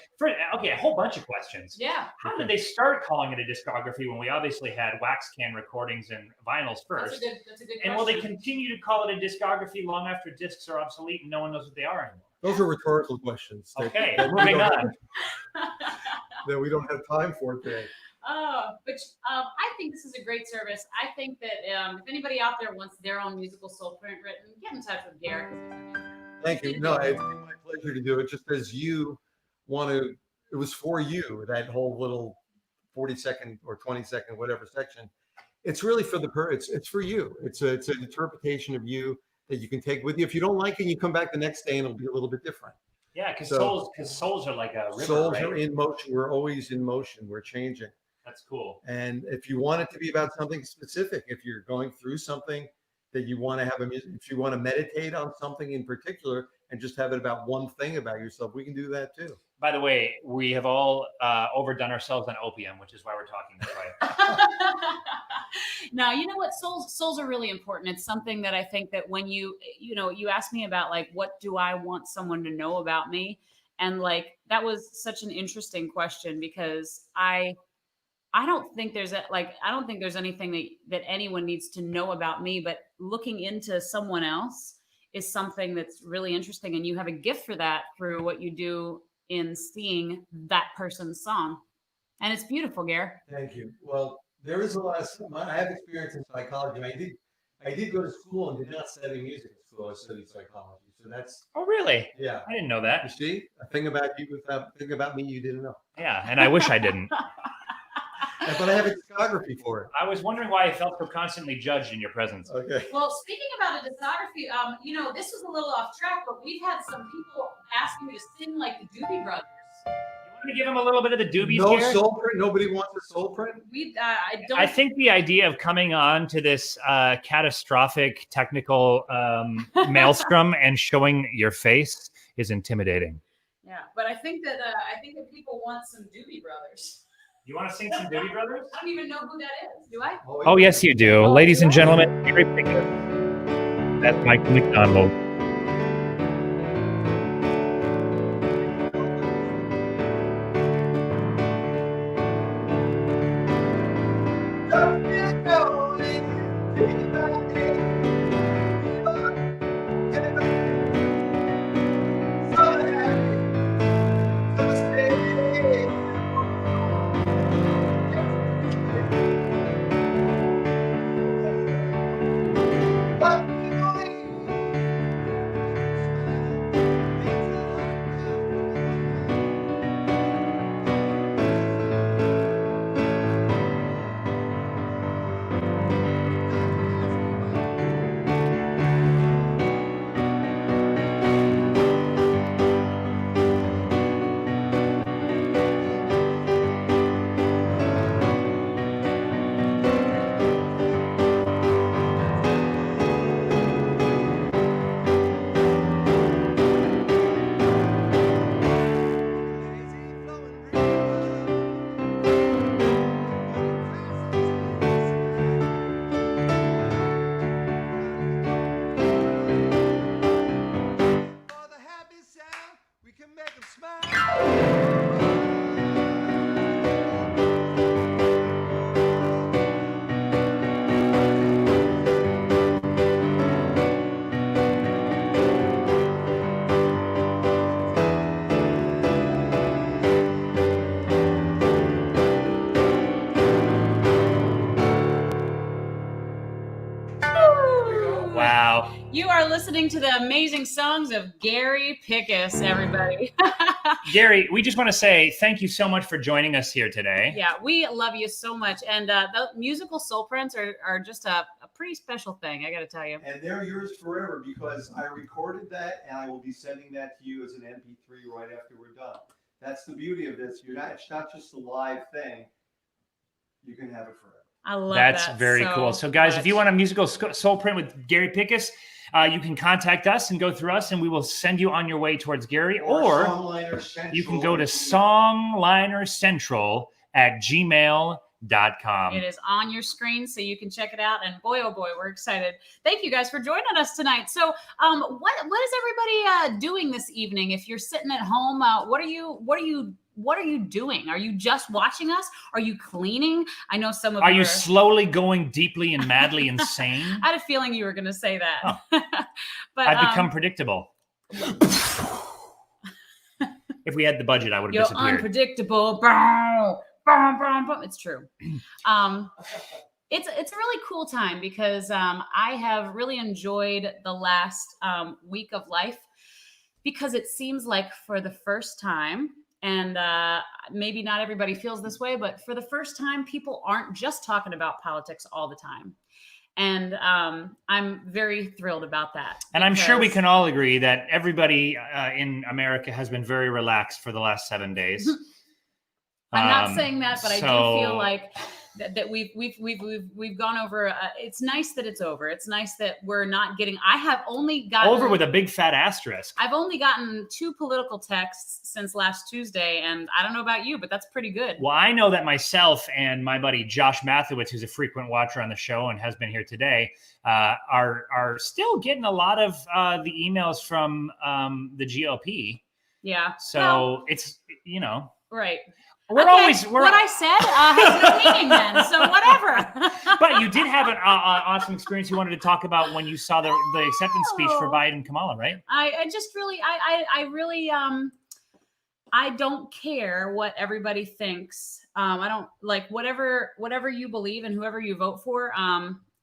Okay, a whole bunch of questions. Yeah. How did they start calling it a discography when we obviously had wax can recordings and vinyls first? That's a good and question. will they continue to call it a discography long after discs are obsolete and no one knows what they are anymore? Those are rhetorical questions. Okay, moving on. That we don't have time for today. I think this is a great service. I think that if anybody out there wants their own musical soul print written, get in touch with Garrett. Thank you. No, it's been my pleasure to do it. Just as you want to, it was for you, that whole little 40-second or 20-second, whatever section. It's really for it's for you. It's an interpretation of you that you can take with you. If you don't like it, you come back the next day and it'll be a little bit different. Yeah, because souls are like a river, Souls right? are in motion. We're always in motion. We're changing. That's cool. And if you want it to be about something specific, if you're going through something that you want to have if you want to meditate on something in particular and just have it about one thing about yourself, we can do that too. By the way, we have all overdone ourselves on opium, which is why we're talking this way. Now, you know what? Souls are really important. It's something that I think that when you asked me about like, what do I want someone to know about me? And like, that was such an interesting question because I don't think there's anything that anyone needs to know about me, but looking into someone else is something that's really interesting. And you have a gift for that through what you do in seeing that person's song. And it's beautiful, Gary. Thank you. Well, there is a lot of, I have experience in psychology. I did go to school and did not study music at school. I studied psychology. So that's. Oh, really? Yeah. I didn't know that. You see, a thing about you, thing about me you didn't know. Yeah, and I wish I didn't. But I have a discography for it. I was wondering why I felt so constantly judged in your presence. Okay. Well, speaking about a discography, this was a little off track, but we've had some people ask you to sing like the Doobie Brothers. You want me to give them a little bit of the Doobies No here? soul print? Nobody wants a soul print? I think the idea of coming on to this catastrophic technical maelstrom and showing your face is intimidating. Yeah, but I think that people want some Doobie Brothers. You want to sing some Doobie Brothers? I don't even know who that is. Do I? Oh, yes, you do. Ladies and gentlemen, Gary Pickus. That's Michael McDonald. Wow. You are listening to the amazing songs of Gary Pickus, everybody. Gary, we just want to say thank you so much for joining us here today. Yeah, we love you so much. And the musical soul prints are just a pretty special thing, I got to tell you. And they're yours forever because I recorded that and I will be sending that to you as an MP3 right after we're done. That's the beauty of this. It's not just a live thing. You can have it forever. I love That's that very so cool. So, guys, much. if you want a musical soul print with Gary Pickus, you can contact us and go through us, and we will send you on your way towards Gary. Or you can go to songlinercentral@gmail.com. It is on your screen, so you can check it out. And boy, oh boy, we're excited. Thank you guys for joining us tonight. So, what is everybody doing this evening? If you're sitting at home, what are you doing? Are you just watching us? Are you cleaning? I know some of you Are you slowly going deeply and madly insane? I had a feeling you were going to say that. Oh. But I've become predictable. If we had the budget, I would have you're disappeared. unpredictable. Bow, It's true. It's a really cool time because I have really enjoyed the last week of life, because it seems like for the first time, and maybe not everybody feels this way, but for the first time, people aren't just talking about politics all the time. And I'm very thrilled about that. And I'm sure we can all agree that everybody in America has been very relaxed for the last 7 days. I'm not saying that, but I do feel like that we've gone over. It's nice that it's over. It's nice that we're not getting. I have only gotten over with a big fat asterisk. I've only gotten 2 political texts since last Tuesday, and I don't know about you, but that's pretty good. Well, I know that myself and my buddy Josh Mathewitz, who's a frequent watcher on the show and has been here today, are still getting a lot of the emails from the GOP. Yeah. So it's right. What I said has no meaning then, so whatever. But you did have an awesome experience you wanted to talk about when you saw the acceptance speech for Biden and Kamala, right? I just really, I really, I don't care what everybody thinks. I don't like whatever you believe and whoever you vote for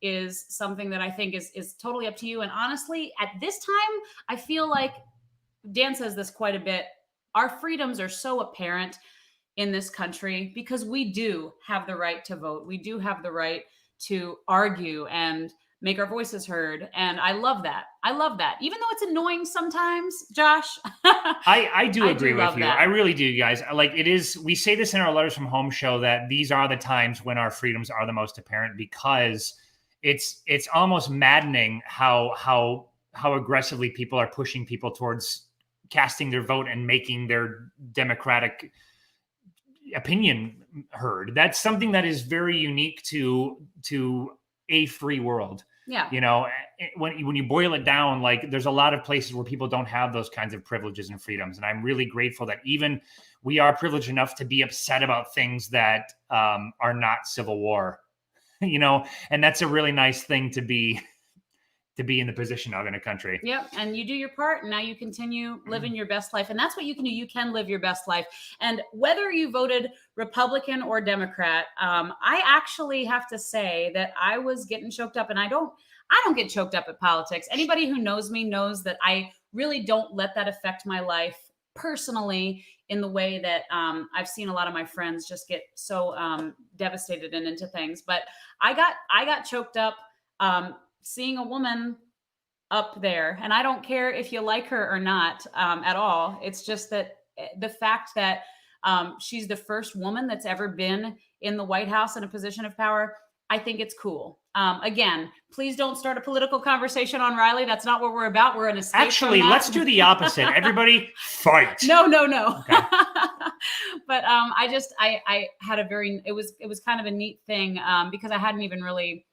is something that I think is totally up to you. And honestly, at this time, I feel like Dan says this quite a bit. Our freedoms are so apparent in this country because we do have the right to vote. We do have the right to argue and make our voices heard. And I love that. Even though it's annoying sometimes, Josh. I do agree with you. That. I really do, guys. Like it is, we say this in our Letters from Home show that these are the times when our freedoms are the most apparent, because it's almost maddening how aggressively people are pushing people towards casting their vote and making their democratic opinion heard. That's something that is very unique to a free world. Yeah. When you boil it down, like there's a lot of places where people don't have those kinds of privileges and freedoms. And I'm really grateful that even we are privileged enough to be upset about things that are not civil war, and that's a really nice thing to be in the position of in a country. Yep. And you do your part, and now you continue living your best life. And that's what you can do. You can live your best life. And whether you voted Republican or Democrat, I actually have to say that I was getting choked up, and I don't get choked up at politics. Anybody who knows me knows that I really don't let that affect my life personally in the way that I've seen a lot of my friends just get so devastated and into things. But I got choked up seeing a woman up there, and I don't care if you like her or not at all. It's just that the fact that she's the first woman that's ever been in the White House in a position of power, I think it's cool. Again, please don't start a political conversation on Riley. That's not what we're about. We're an escape. Actually, let's do the opposite. Everybody fight. No. Okay. But I had it was kind of a neat thing because I hadn't even really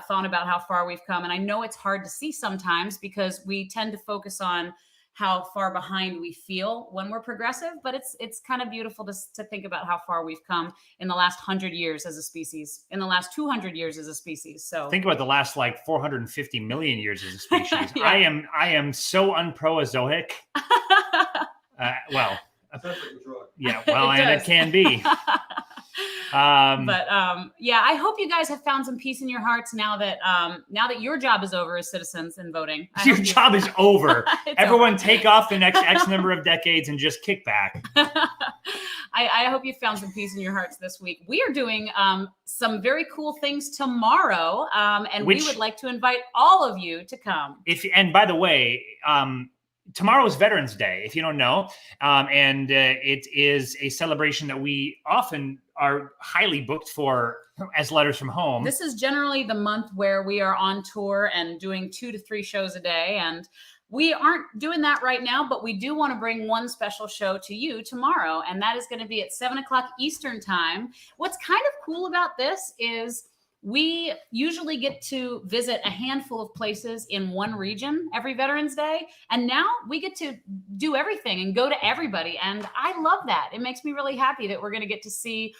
thought about how far we've come. And I know it's hard to see sometimes because we tend to focus on how far behind we feel when we're progressive, but it's kind of beautiful to think about how far we've come in the last 100 years as a species, in the last 200 years as a species. So think about the last 450 million years as a species. Yeah. I am so unproazoic. Yeah, well, and it can be. Yeah, I hope you guys have found some peace in your hearts now that your job is over as citizens and voting. Your job is over. Everyone over. Take off the next X number of decades and just kick back. I hope you found some peace in your hearts this week. We are doing some very cool things tomorrow, and we would like to invite all of you to come. And by the way, tomorrow is Veterans Day, if you don't know, and it is a celebration that we often are highly booked for as Letters from Home. This is generally the month where we are on tour and doing 2 to 3 shows a day, and we aren't doing that right now, but we do want to bring one special show to you tomorrow, and that is going to be at 7 o'clock Eastern time. What's kind of cool about this is we usually get to visit a handful of places in one region every Veterans Day. And now we get to do everything and go to everybody. And I love that. It makes me really happy that we're going to get to see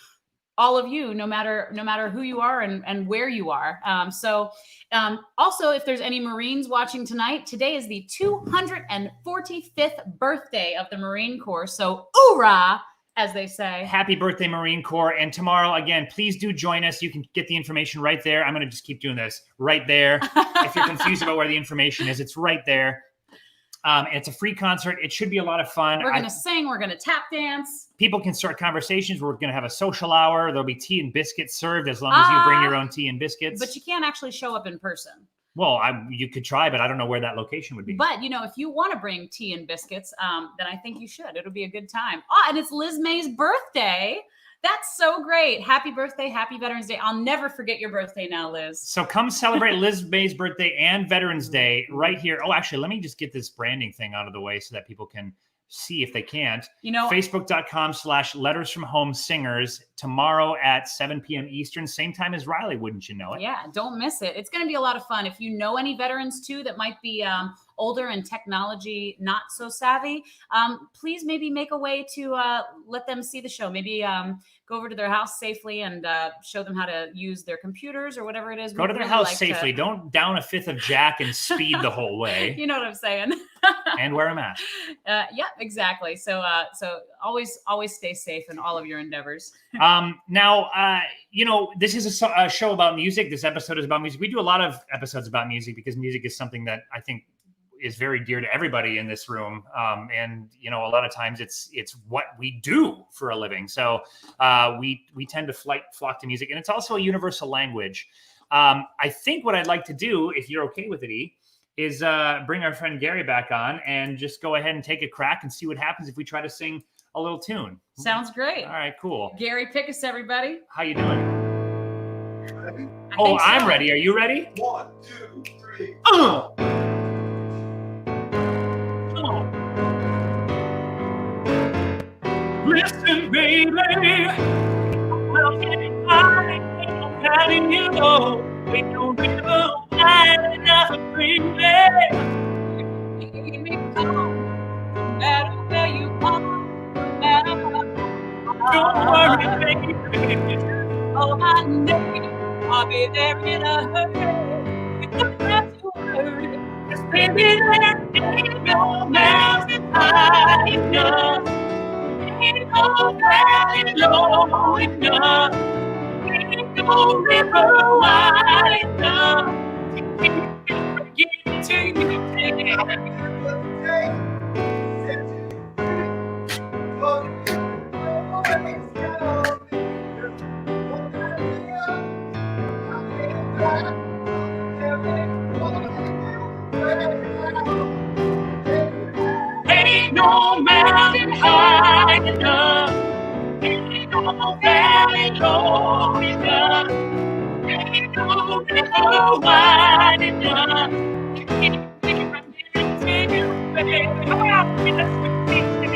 all of you, no matter who you are and where you are. Also, if there's any Marines watching tonight, today is the 245th birthday of the Marine Corps. So, hoorah! as they say. Happy birthday, Marine Corps. And tomorrow, again, please do join us. You can get the information right there. I'm going to just keep doing this right there. If you're confused about where the information is, it's right there. It's a free concert. It should be a lot of fun. We're going to sing. We're going to tap dance. People can start conversations. We're going to have a social hour. There'll be tea and biscuits served as long as you bring your own tea and biscuits. But you can't actually show up in person. Well, you could try, but I don't know where that location would be. But, if you want to bring tea and biscuits, then I think you should. It'll be a good time. Oh, and it's Liz May's birthday. That's so great. Happy birthday. Happy Veterans Day. I'll never forget your birthday now, Liz. So come celebrate Liz May's birthday and Veterans Day right here. Oh, actually, let me just get this branding thing out of the way so that people can see if they can't. Facebook.com/lettersfromhomesingers tomorrow at 7 p.m. Eastern, same time as Riley, wouldn't you know it? Yeah, don't miss it. It's going to be a lot of fun. If you know any veterans too that might be older and technology not so savvy, please maybe make a way to let them see the show. Maybe go over to their house safely and show them how to use their computers or whatever it is. Go to their house safely. Don't down a fifth of Jack and speed the whole way. You know what I'm saying? And wear a mask. Yeah, exactly. So always stay safe in all of your endeavors. Now, this is a show about music. This episode is about music. We do a lot of episodes about music because music is something that I think is very dear to everybody in this room. And a lot of times it's what we do for a living. So we tend to flock to music, and it's also a universal language. I think what I'd like to do, if you're okay with it, E, is bring our friend Gary back on and just go ahead and take a crack and see what happens if we try to sing a little tune. Sounds great. All right, cool. Gary Pickus, everybody. How you doing? I'm ready. Are you ready? 1, 2, 3. Listen, baby, well, carrying you low, we don't river wide enough to bring me. Keep me calm, no matter where you are, no matter what. Don't worry, baby. Oh, my name, I'll be there in a hurry. You don't have to worry. Cause baby, there ain't no mountain high enough. Ain't no valley low enough. Ain't no river wide enough to keep me from getting to you. Ain't no mountain high enough. Ain't no valley low enough. Ain't no river wide enough to keep me from getting to you, baby. Come on, let's repeat it.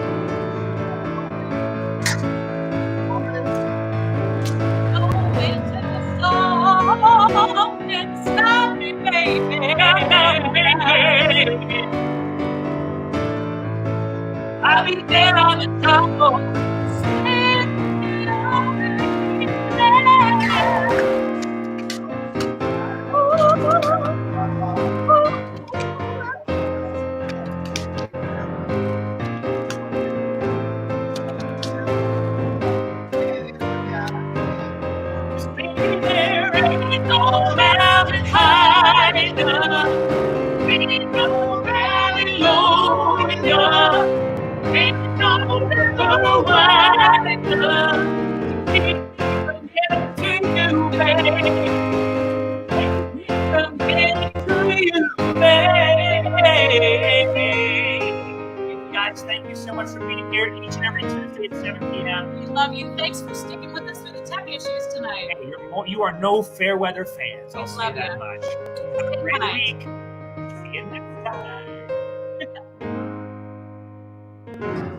Go into the storm and stop me, baby. I'll be there on the top. There ain't no mountain high enough. Ain't no valley low enough. Ain't no river wide enough to keep me from getting to you, baby. Keep me from getting to you, baby. Guys, thank you so much for being here each and every Tuesday at 7 p.m. We love you. Thanks for sticking with us through the tech issues tonight. Hey, you are no fair weather fans. I'll say love that you. much. Have a great Bye. week. See you next time.